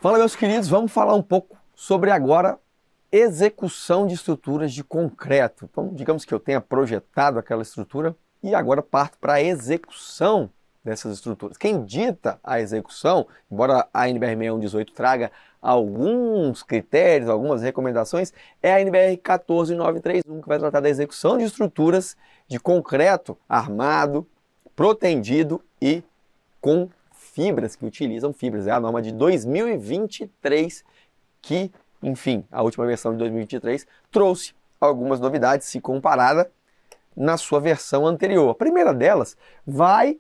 Fala, meus queridos, vamos falar um pouco sobre agora execução de estruturas de concreto. Então, digamos que eu tenha projetado aquela estrutura e agora parto para a execução dessas estruturas. Quem dita a execução, embora a NBR 6118 traga alguns critérios, algumas recomendações, é a NBR 14931, que vai tratar da execução de estruturas de concreto armado, protendido e com fibras, que utilizam fibras. É a norma de 2023 que, enfim, a última versão de 2023 trouxe algumas novidades se comparada na sua versão anterior. A primeira delas vai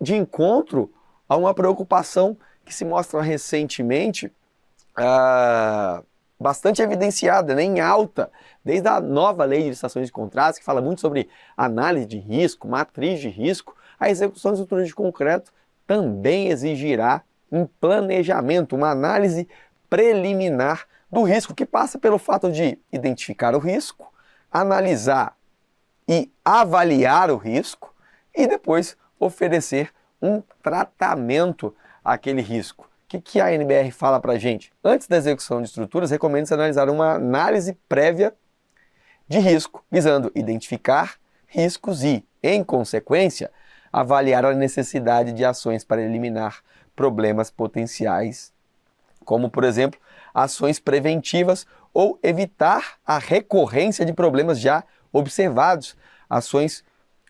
de encontro a uma preocupação que se mostra recentemente bastante evidenciada, né, em alta, desde a nova lei de licitações de contratos, que fala muito sobre análise de risco, matriz de risco. A execução de estruturas de concreto também exigirá um planejamento, uma análise preliminar do risco, que passa pelo fato de identificar o risco, analisar e avaliar o risco e depois oferecer um tratamento àquele risco. O que a NBR fala para a gente? Antes da execução de estruturas, recomenda-se analisar uma análise prévia de risco, visando identificar riscos e, em consequência, avaliar a necessidade de ações para eliminar problemas potenciais, como, por exemplo, ações preventivas ou evitar a recorrência de problemas já observados, ações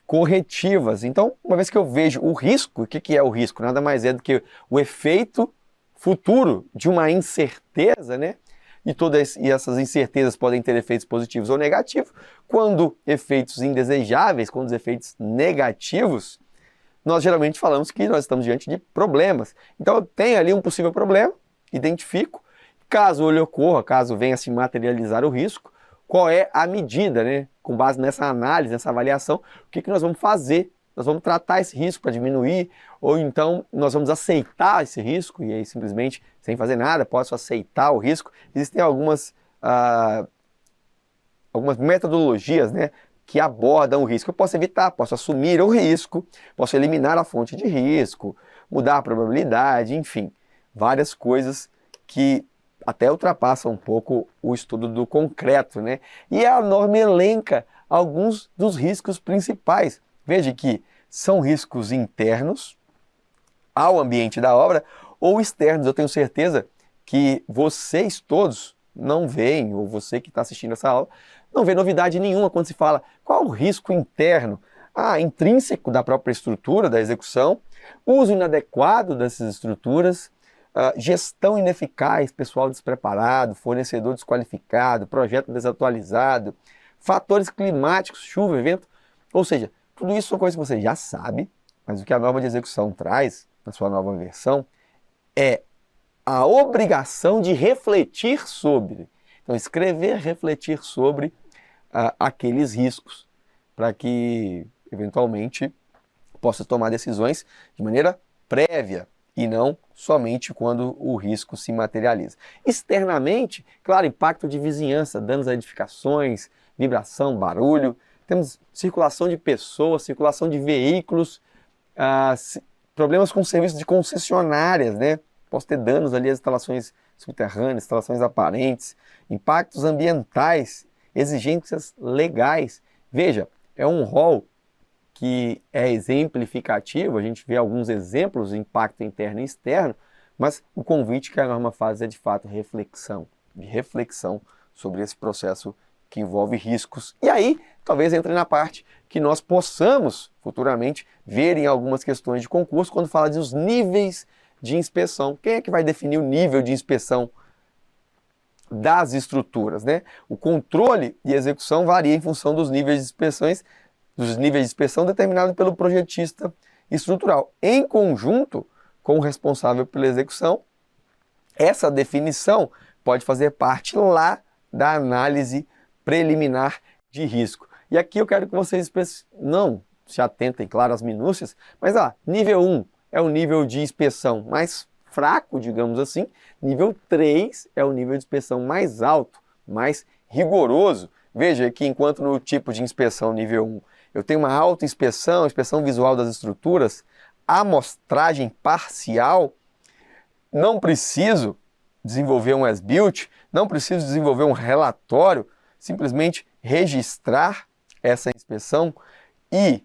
corretivas. Então, uma vez que eu vejo o risco, o que é o risco? Nada mais é do que o efeito futuro de uma incerteza, né? E essas incertezas podem ter efeitos positivos ou negativos. Quando efeitos indesejáveis, quando os efeitos negativos, nós geralmente falamos que nós estamos diante de problemas. Então eu tenho ali um possível problema, identifico, caso ele ocorra, caso venha se materializar o risco, qual é a medida, né? Com base nessa análise, nessa avaliação, o que nós vamos fazer? Nós vamos tratar esse risco para diminuir, ou então nós vamos aceitar esse risco, e aí simplesmente, sem fazer nada, posso aceitar o risco. Existem algumas metodologias, né, que abordam o risco. Eu posso evitar, posso assumir o risco, posso eliminar a fonte de risco, mudar a probabilidade, enfim, várias coisas que até ultrapassam um pouco o estudo do concreto, né? E a norma elenca alguns dos riscos principais. Veja que são riscos internos ao ambiente da obra ou externos. Eu tenho certeza que vocês todos não veem, ou você que está assistindo essa aula, não vê novidade nenhuma quando se fala qual o risco interno, intrínseco da própria estrutura, da execução, uso inadequado dessas estruturas, gestão ineficaz, pessoal despreparado, fornecedor desqualificado, projeto desatualizado, fatores climáticos, chuva, vento, ou seja, tudo isso são coisas que você já sabe, mas o que a norma de execução traz, na sua nova versão, é a obrigação de refletir sobre. Então, escrever, refletir sobre aqueles riscos, para que, eventualmente, possa tomar decisões de maneira prévia e não somente quando o risco se materializa. Externamente, claro, impacto de vizinhança, danos a edificações, vibração, barulho, temos circulação de pessoas, circulação de veículos, problemas com serviços de concessionárias, né? Posso ter danos ali às instalações subterrâneas, instalações aparentes, impactos ambientais, exigências legais. Veja, é um rol que é exemplificativo, a gente vê alguns exemplos de impacto interno e externo, mas o convite que a norma faz é de fato de reflexão sobre esse processo que envolve riscos. E aí, talvez entre na parte que nós possamos futuramente ver em algumas questões de concurso, quando fala dos níveis de inspeção. Quem é que vai definir o nível de inspeção das estruturas, né? O controle e execução varia em função dos níveis de inspeção determinados pelo projetista estrutural. Em conjunto com o responsável pela execução, essa definição pode fazer parte lá da análise preliminar de risco. E aqui eu quero que vocês não se atentem, claro, às minúcias, mas nível 1 é o nível de inspeção mais fraco, digamos assim, nível 3 é o nível de inspeção mais alto, mais rigoroso. Veja que enquanto no tipo de inspeção nível 1 eu tenho uma autoinspeção, inspeção visual das estruturas, amostragem parcial, não preciso desenvolver um as-built, não preciso desenvolver um relatório, simplesmente registrar essa inspeção e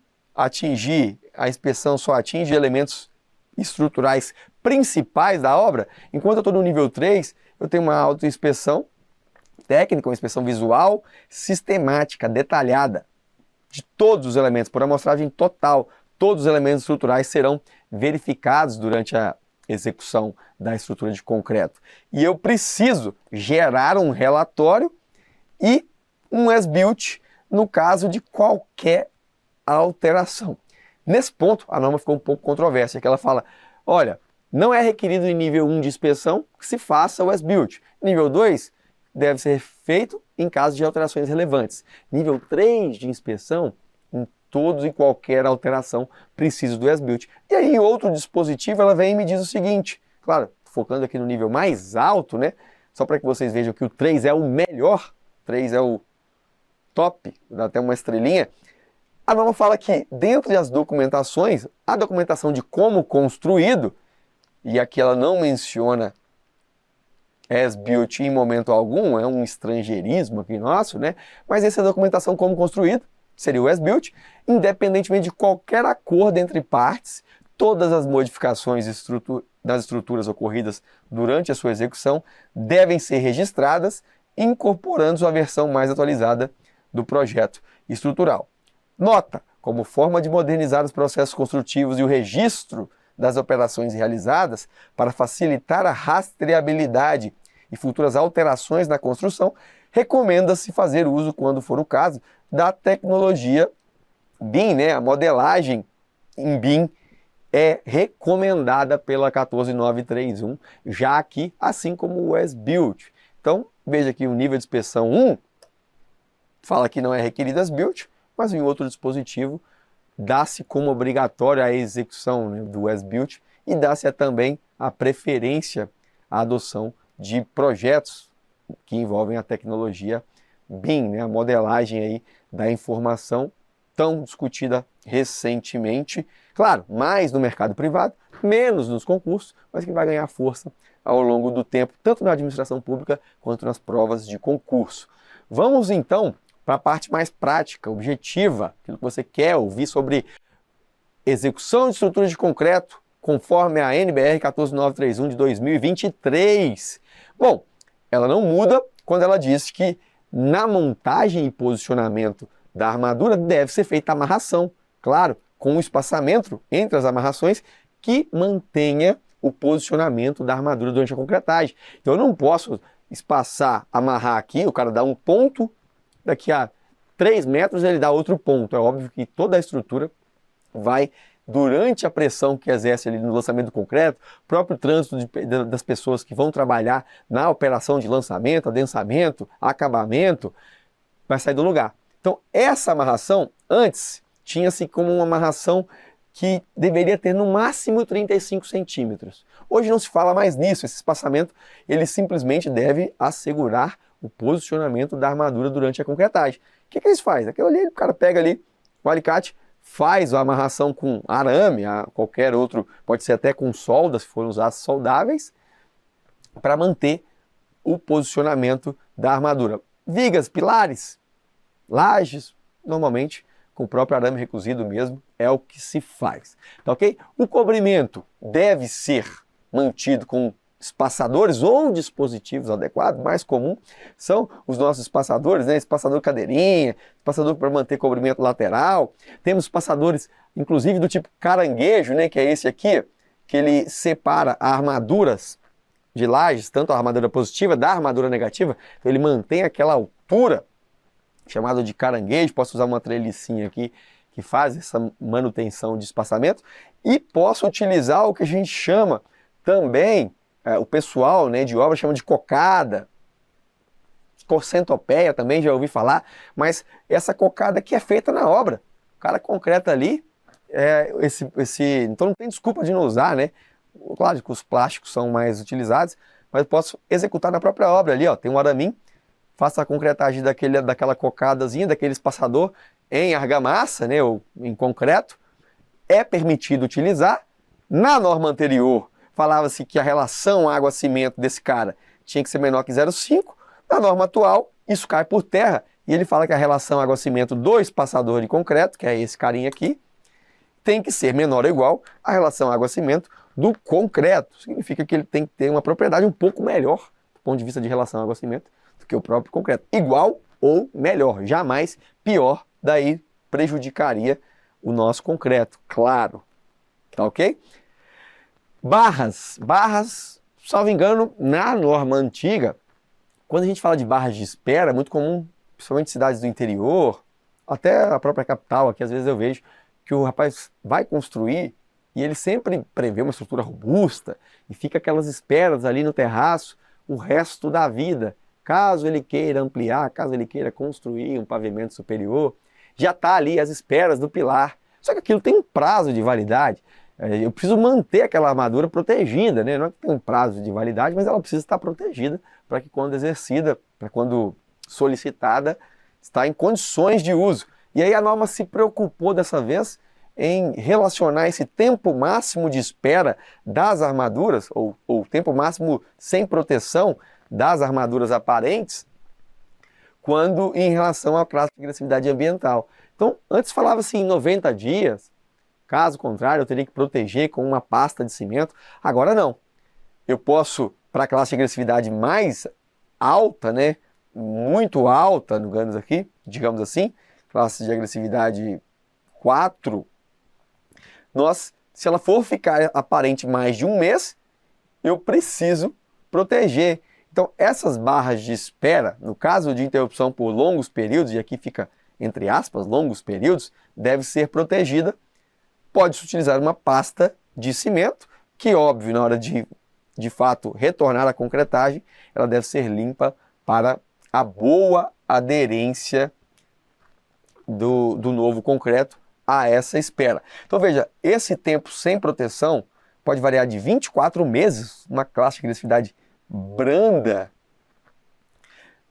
a inspeção só atinge elementos estruturais principais da obra. Enquanto eu estou no nível 3, eu tenho uma autoinspeção técnica, uma inspeção visual, sistemática, detalhada, de todos os elementos, por amostragem total. Todos os elementos estruturais serão verificados durante a execução da estrutura de concreto. E eu preciso gerar um relatório e um as-built no caso de qualquer alteração. Nesse ponto, a norma ficou um pouco controversa, que ela fala, olha, não é requerido em nível 1 de inspeção que se faça o as-built. Nível 2 deve ser feito em caso de alterações relevantes. Nível 3 de inspeção, em todos e qualquer alteração, preciso do as-built. E aí, outro dispositivo, ela vem e me diz o seguinte, claro, focando aqui no nível mais alto, né? Só para que vocês vejam que o 3 é o melhor, 3 é o top, dá até uma estrelinha. A norma fala que, dentre as documentações, a documentação de como construído, e aqui ela não menciona as-built em momento algum, é um estrangeirismo aqui nosso, né? Mas essa é a documentação como construído, seria o as-built, independentemente de qualquer acordo entre partes, todas as modificações das estruturas ocorridas durante a sua execução devem ser registradas, incorporando sua versão mais atualizada do projeto estrutural. Nota, como forma de modernizar os processos construtivos e o registro das operações realizadas para facilitar a rastreabilidade e futuras alterações na construção, recomenda-se fazer uso, quando for o caso, da tecnologia BIM, né? A modelagem em BIM é recomendada pela 14931, já aqui, assim como o as-built. Então, veja aqui o nível de inspeção 1, fala que não é requerido as-built, mas em outro dispositivo dá-se como obrigatória a execução, né, do as-built e dá-se também a preferência à adoção de projetos que envolvem a tecnologia BIM, né, a modelagem aí da informação tão discutida recentemente. Claro, mais no mercado privado, menos nos concursos, mas que vai ganhar força ao longo do tempo, tanto na administração pública quanto nas provas de concurso. Vamos então para a parte mais prática, objetiva, aquilo que você quer ouvir sobre execução de estruturas de concreto, conforme a NBR 14931 de 2023. Bom, ela não muda quando ela diz que na montagem e posicionamento da armadura deve ser feita a amarração, claro, com o espaçamento entre as amarrações que mantenha o posicionamento da armadura durante a concretagem. Então eu não posso espaçar, amarrar aqui, o cara dá um ponto, daqui a 3 metros ele dá outro ponto. É óbvio que toda a estrutura vai, durante a pressão que exerce ali no lançamento do concreto, o próprio trânsito das pessoas que vão trabalhar na operação de lançamento, adensamento, acabamento, vai sair do lugar. Então essa amarração, antes, tinha-se como uma amarração que deveria ter no máximo 35 centímetros. Hoje não se fala mais nisso, esse espaçamento ele simplesmente deve assegurar o posicionamento da armadura durante a concretagem. O que eles fazem? Aquilo ali, o cara pega ali o alicate, faz a amarração com arame, qualquer outro, pode ser até com solda, se forem usados soldáveis, para manter o posicionamento da armadura. Vigas, pilares, lajes, normalmente com o próprio arame recozido mesmo, é o que se faz. Tá ok? O cobrimento deve ser mantido com espaçadores ou dispositivos adequados. Mais comum são os nossos espaçadores, né? Espaçador cadeirinha, espaçador para manter cobrimento lateral. Temos espaçadores, inclusive do tipo caranguejo, né? Que é esse aqui, que ele separa armaduras de lajes, tanto a armadura positiva da armadura negativa. Então ele mantém aquela altura, chamado de caranguejo. Posso usar uma trelicinha aqui que faz essa manutenção de espaçamento. E posso utilizar o que a gente chama também, o pessoal, né, de obra chama de cocada, centopeia também já ouvi falar, mas essa cocada que é feita na obra. O cara concreta ali, então não tem desculpa de não usar, né? Claro que os plásticos são mais utilizados, mas eu posso executar na própria obra ali, ó, tem um araminho, faço a concretagem daquela cocadazinha, daquele espaçador em argamassa, né, ou em concreto. É permitido utilizar. Na norma anterior, falava-se que a relação água-cimento desse cara tinha que ser menor que 0,5. Na norma atual, isso cai por terra. E ele fala que a relação água-cimento do espaçador de concreto, que é esse carinha aqui, tem que ser menor ou igual à relação água-cimento do concreto. Significa que ele tem que ter uma propriedade um pouco melhor, do ponto de vista de relação água-cimento, do que o próprio concreto. Igual ou melhor, jamais pior, daí prejudicaria o nosso concreto, claro. Tá ok? Barras, salvo engano, na norma antiga, quando a gente fala de barras de espera, é muito comum, principalmente em cidades do interior, até a própria capital, aqui às vezes eu vejo que o rapaz vai construir e ele sempre prevê uma estrutura robusta e fica aquelas esperas ali no terraço o resto da vida. Caso ele queira ampliar, caso ele queira construir um pavimento superior, já está ali as esperas do pilar. Só que aquilo tem um prazo de validade. Eu preciso manter aquela armadura protegida, né? Não é que tem um prazo de validade, mas ela precisa estar protegida para que quando exercida, para quando solicitada, está em condições de uso. E aí a norma se preocupou dessa vez em relacionar esse tempo máximo de espera das armaduras, ou tempo máximo sem proteção das armaduras aparentes, quando em relação à classe de agressividade ambiental. Então, antes falava-se em 90 dias, caso contrário, eu teria que proteger com uma pasta de cimento. Agora não. Eu posso, para a classe de agressividade mais alta, né, muito alta, digamos assim, classe de agressividade 4, se ela for ficar aparente mais de um mês, eu preciso proteger. Então, essas barras de espera, no caso de interrupção por longos períodos, e aqui fica entre aspas, longos períodos, deve ser protegida. Pode-se utilizar uma pasta de cimento, que óbvio, na hora de fato retornar à concretagem, ela deve ser limpa para a boa aderência do novo concreto a essa espera. Então veja, esse tempo sem proteção pode variar de 24 meses, uma classe de agressividade branda,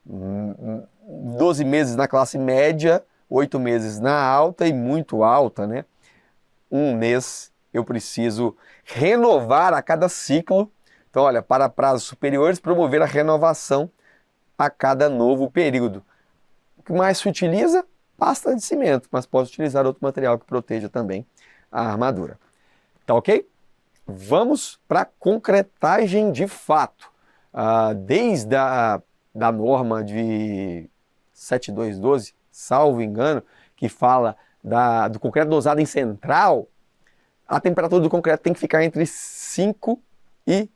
12 meses na classe média, 8 meses na alta e muito alta, né? Um mês eu preciso renovar a cada ciclo. Então, olha, para prazos superiores, promover a renovação a cada novo período. O que mais se utiliza? Pasta de cimento, mas pode utilizar outro material que proteja também a armadura. Tá ok? Vamos para a concretagem de fato. Desde da norma de 7212, salvo engano, que fala do concreto dosado em central, a temperatura do concreto tem que ficar entre 5 e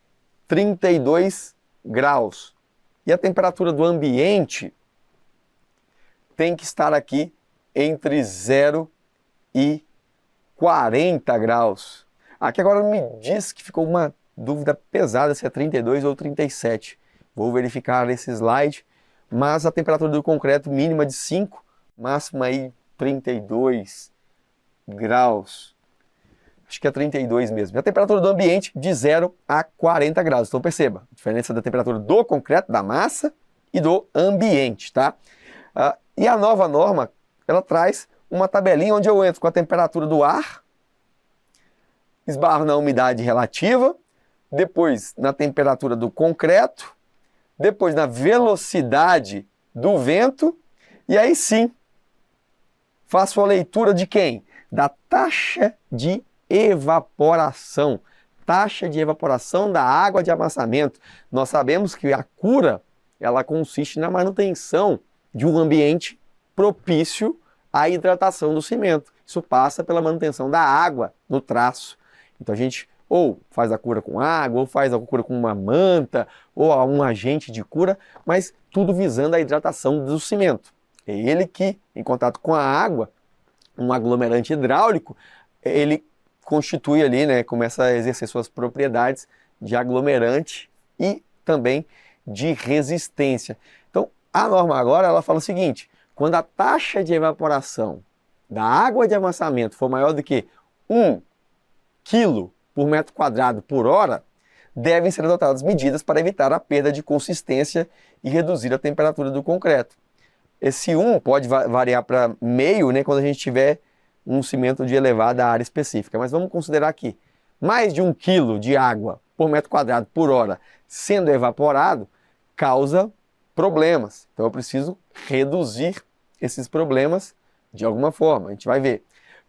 32 graus. E a temperatura do ambiente tem que estar aqui entre 0 e 40 graus. Aqui agora me diz que ficou uma dúvida pesada se é 32 ou 37. Vou verificar esse slide, mas a temperatura do concreto mínima de 5, máxima aí 32 graus. Acho que é 32 mesmo. E a temperatura do ambiente de 0 a 40 graus. Então perceba, a diferença da temperatura do concreto, da massa e do ambiente, tá? E a nova norma, ela traz uma tabelinha onde eu entro com a temperatura do ar, esbarro na umidade relativa, depois na temperatura do concreto, depois na velocidade do vento, e aí sim, faço a leitura de quem? Da taxa de evaporação. Taxa de evaporação da água de amassamento. Nós sabemos que a cura, ela consiste na manutenção de um ambiente propício à hidratação do cimento. Isso passa pela manutenção da água no traço. Então a gente ou faz a cura com água, ou faz a cura com uma manta, ou um agente de cura, mas tudo visando a hidratação do cimento. É ele que, em contato com a água, um aglomerante hidráulico, ele constitui ali, né, começa a exercer suas propriedades de aglomerante e também de resistência. Então, a norma agora, ela fala o seguinte: quando a taxa de evaporação da água de amassamento for maior do que 1 kg por metro quadrado por hora, devem ser adotadas medidas para evitar a perda de consistência e reduzir a temperatura do concreto. Esse 1 pode variar para meio, né, quando a gente tiver um cimento de elevada área específica. Mas vamos considerar aqui, mais de 1 kg de água por metro quadrado por hora sendo evaporado, causa problemas. Então eu preciso reduzir esses problemas de alguma forma. A gente vai ver.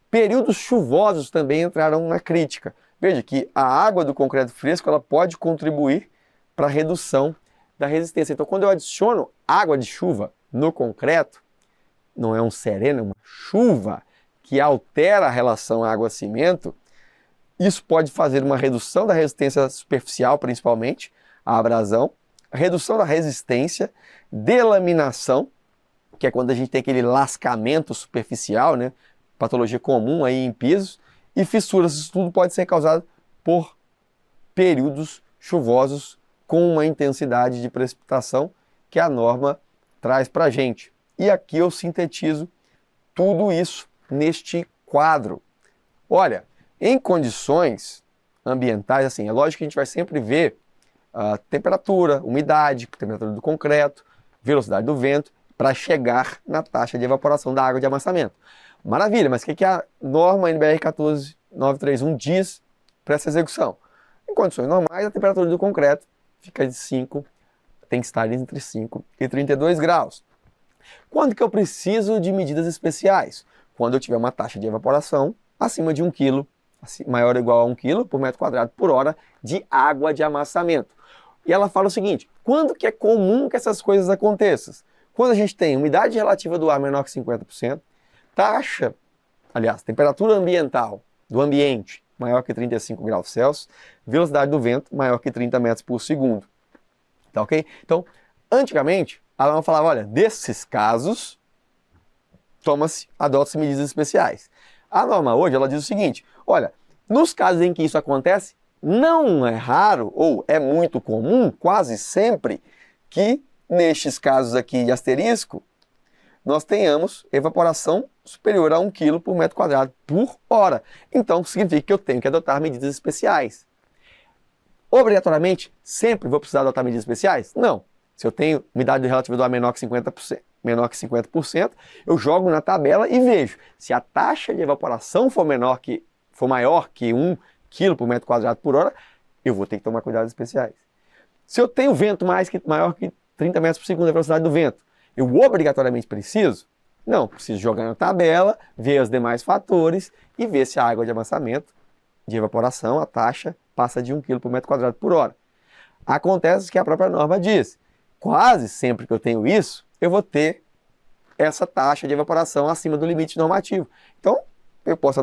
Períodos chuvosos também entrarão na crítica. Veja que a água do concreto fresco ela pode contribuir para a redução da resistência. Então, quando eu adiciono água de chuva no concreto, não é um sereno, é uma chuva que altera a relação água-cimento, isso pode fazer uma redução da resistência superficial, principalmente, à abrasão, redução da resistência, delaminação, que é quando a gente tem aquele lascamento superficial, né? Patologia comum aí em pisos, e fissuras. Isso tudo pode ser causado por períodos chuvosos com uma intensidade de precipitação que a norma traz para a gente. E aqui eu sintetizo tudo isso neste quadro. Olha, em condições ambientais, assim, é lógico que a gente vai sempre ver a temperatura, umidade, temperatura do concreto, velocidade do vento, para chegar na taxa de evaporação da água de amassamento. Maravilha, mas o que a norma NBR 14931 diz para essa execução? Em condições normais, a temperatura do concreto fica de 5, tem que estar entre 5 e 32 graus. Quando que eu preciso de medidas especiais? Quando eu tiver uma taxa de evaporação acima de 1 kg, maior ou igual a 1 kg por metro quadrado por hora de água de amassamento. E ela fala o seguinte, quando que é comum que essas coisas aconteçam? Quando a gente tem umidade relativa do ar menor que 50%, temperatura ambiental do ambiente maior que 35 graus Celsius, velocidade do vento maior que 30 metros por segundo. Tá ok? Então, antigamente, a norma falava, olha, desses casos, adota-se medidas especiais. A norma hoje, ela diz o seguinte, olha, nos casos em que isso acontece, não é raro, ou é muito comum, quase sempre, que nestes casos aqui de asterisco, nós tenhamos evaporação superior a 1 kg por metro quadrado por hora. Então, significa que eu tenho que adotar medidas especiais. Obrigatoriamente, sempre vou precisar adotar medidas especiais? Não. Se eu tenho umidade relativa do ar menor que 50%, eu jogo na tabela e vejo. Se a taxa de evaporação for maior que 1 kg por metro quadrado por hora, eu vou ter que tomar cuidados especiais. Se eu tenho vento maior que 30 metros por segundo, a velocidade do vento, eu obrigatoriamente preciso? Não, preciso jogar na tabela, ver os demais fatores e ver se a água de amassamento, de evaporação, a taxa, passa de 1 kg por metro quadrado por hora. Acontece que a própria norma diz, quase sempre que eu tenho isso, eu vou ter essa taxa de evaporação acima do limite normativo. Então, eu posso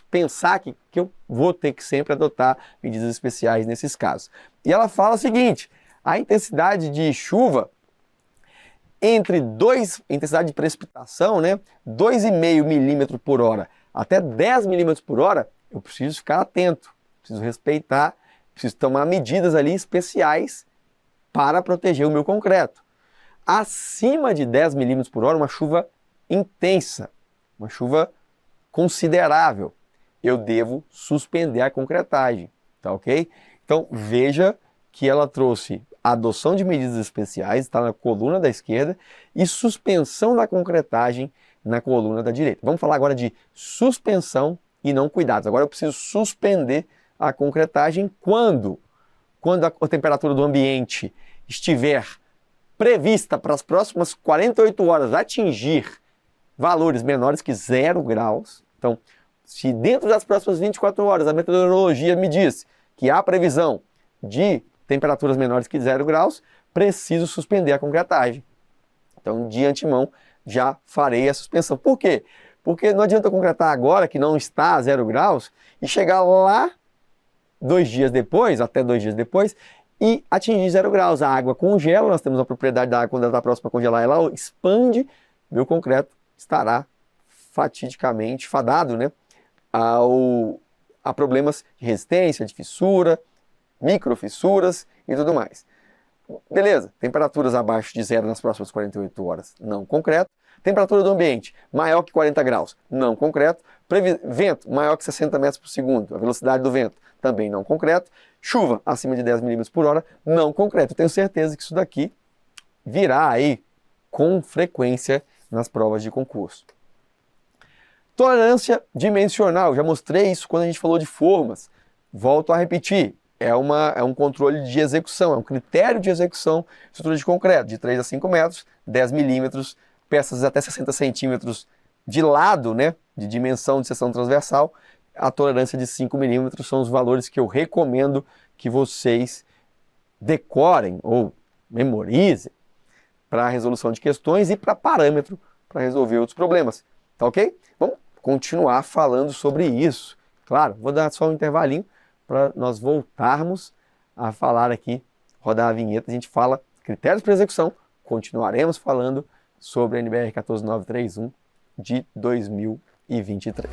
pensar que eu vou ter que sempre adotar medidas especiais nesses casos. E ela fala o seguinte, a intensidade de chuva intensidade de precipitação, né, 2,5 milímetros por hora até 10 milímetros por hora, eu preciso ficar atento, preciso respeitar, preciso tomar medidas ali especiais para proteger o meu concreto. Acima de 10 milímetros por hora, uma chuva intensa, uma chuva considerável, eu devo suspender a concretagem, tá ok? Então veja que ela trouxe a adoção de medidas especiais, está na coluna da esquerda, e suspensão da concretagem na coluna da direita. Vamos falar agora de suspensão e não cuidados. Agora eu preciso suspender a concretagem quando a temperatura do ambiente estiver prevista para as próximas 48 horas atingir valores menores que 0 graus. Então, se dentro das próximas 24 horas a meteorologia me diz que há previsão de temperaturas menores que 0 graus, preciso suspender a concretagem. Então, de antemão, já farei a suspensão. Por quê? Porque não adianta eu concretar agora, que não está a 0 graus, e chegar lá 2 dias depois, até 2 dias depois, e atingir 0 graus. A água congela, nós temos a propriedade da água, quando ela está próxima a congelar, ela expande, meu concreto estará fatidicamente fadado, né, a problemas de resistência, de fissura, microfissuras e tudo mais. Beleza, temperaturas abaixo de 0 nas próximas 48 horas, não concreto. Temperatura do ambiente maior que 40 graus, não concreto. Vento maior que 60 metros por segundo, a velocidade do vento também não concreto. Chuva acima de 10 milímetros por hora, não concreto. Eu tenho certeza que isso daqui virá aí com frequência nas provas de concurso. Tolerância dimensional, já mostrei isso quando a gente falou de formas. Volto a repetir, é um controle de execução, é um critério de execução, estrutura de concreto, de 3 a 5 metros, 10 milímetros, peças até 60 centímetros de lado, né, de dimensão de seção transversal, a tolerância de 5 milímetros são os valores que eu recomendo que vocês decorem ou memorizem para a resolução de questões e para parâmetro para resolver outros problemas, tá ok? Vamos continuar falando sobre isso. Claro, vou dar só um intervalinho para nós voltarmos a falar aqui, rodar a vinheta, a gente fala critérios para execução, continuaremos falando sobre a NBR 14931 de 2023.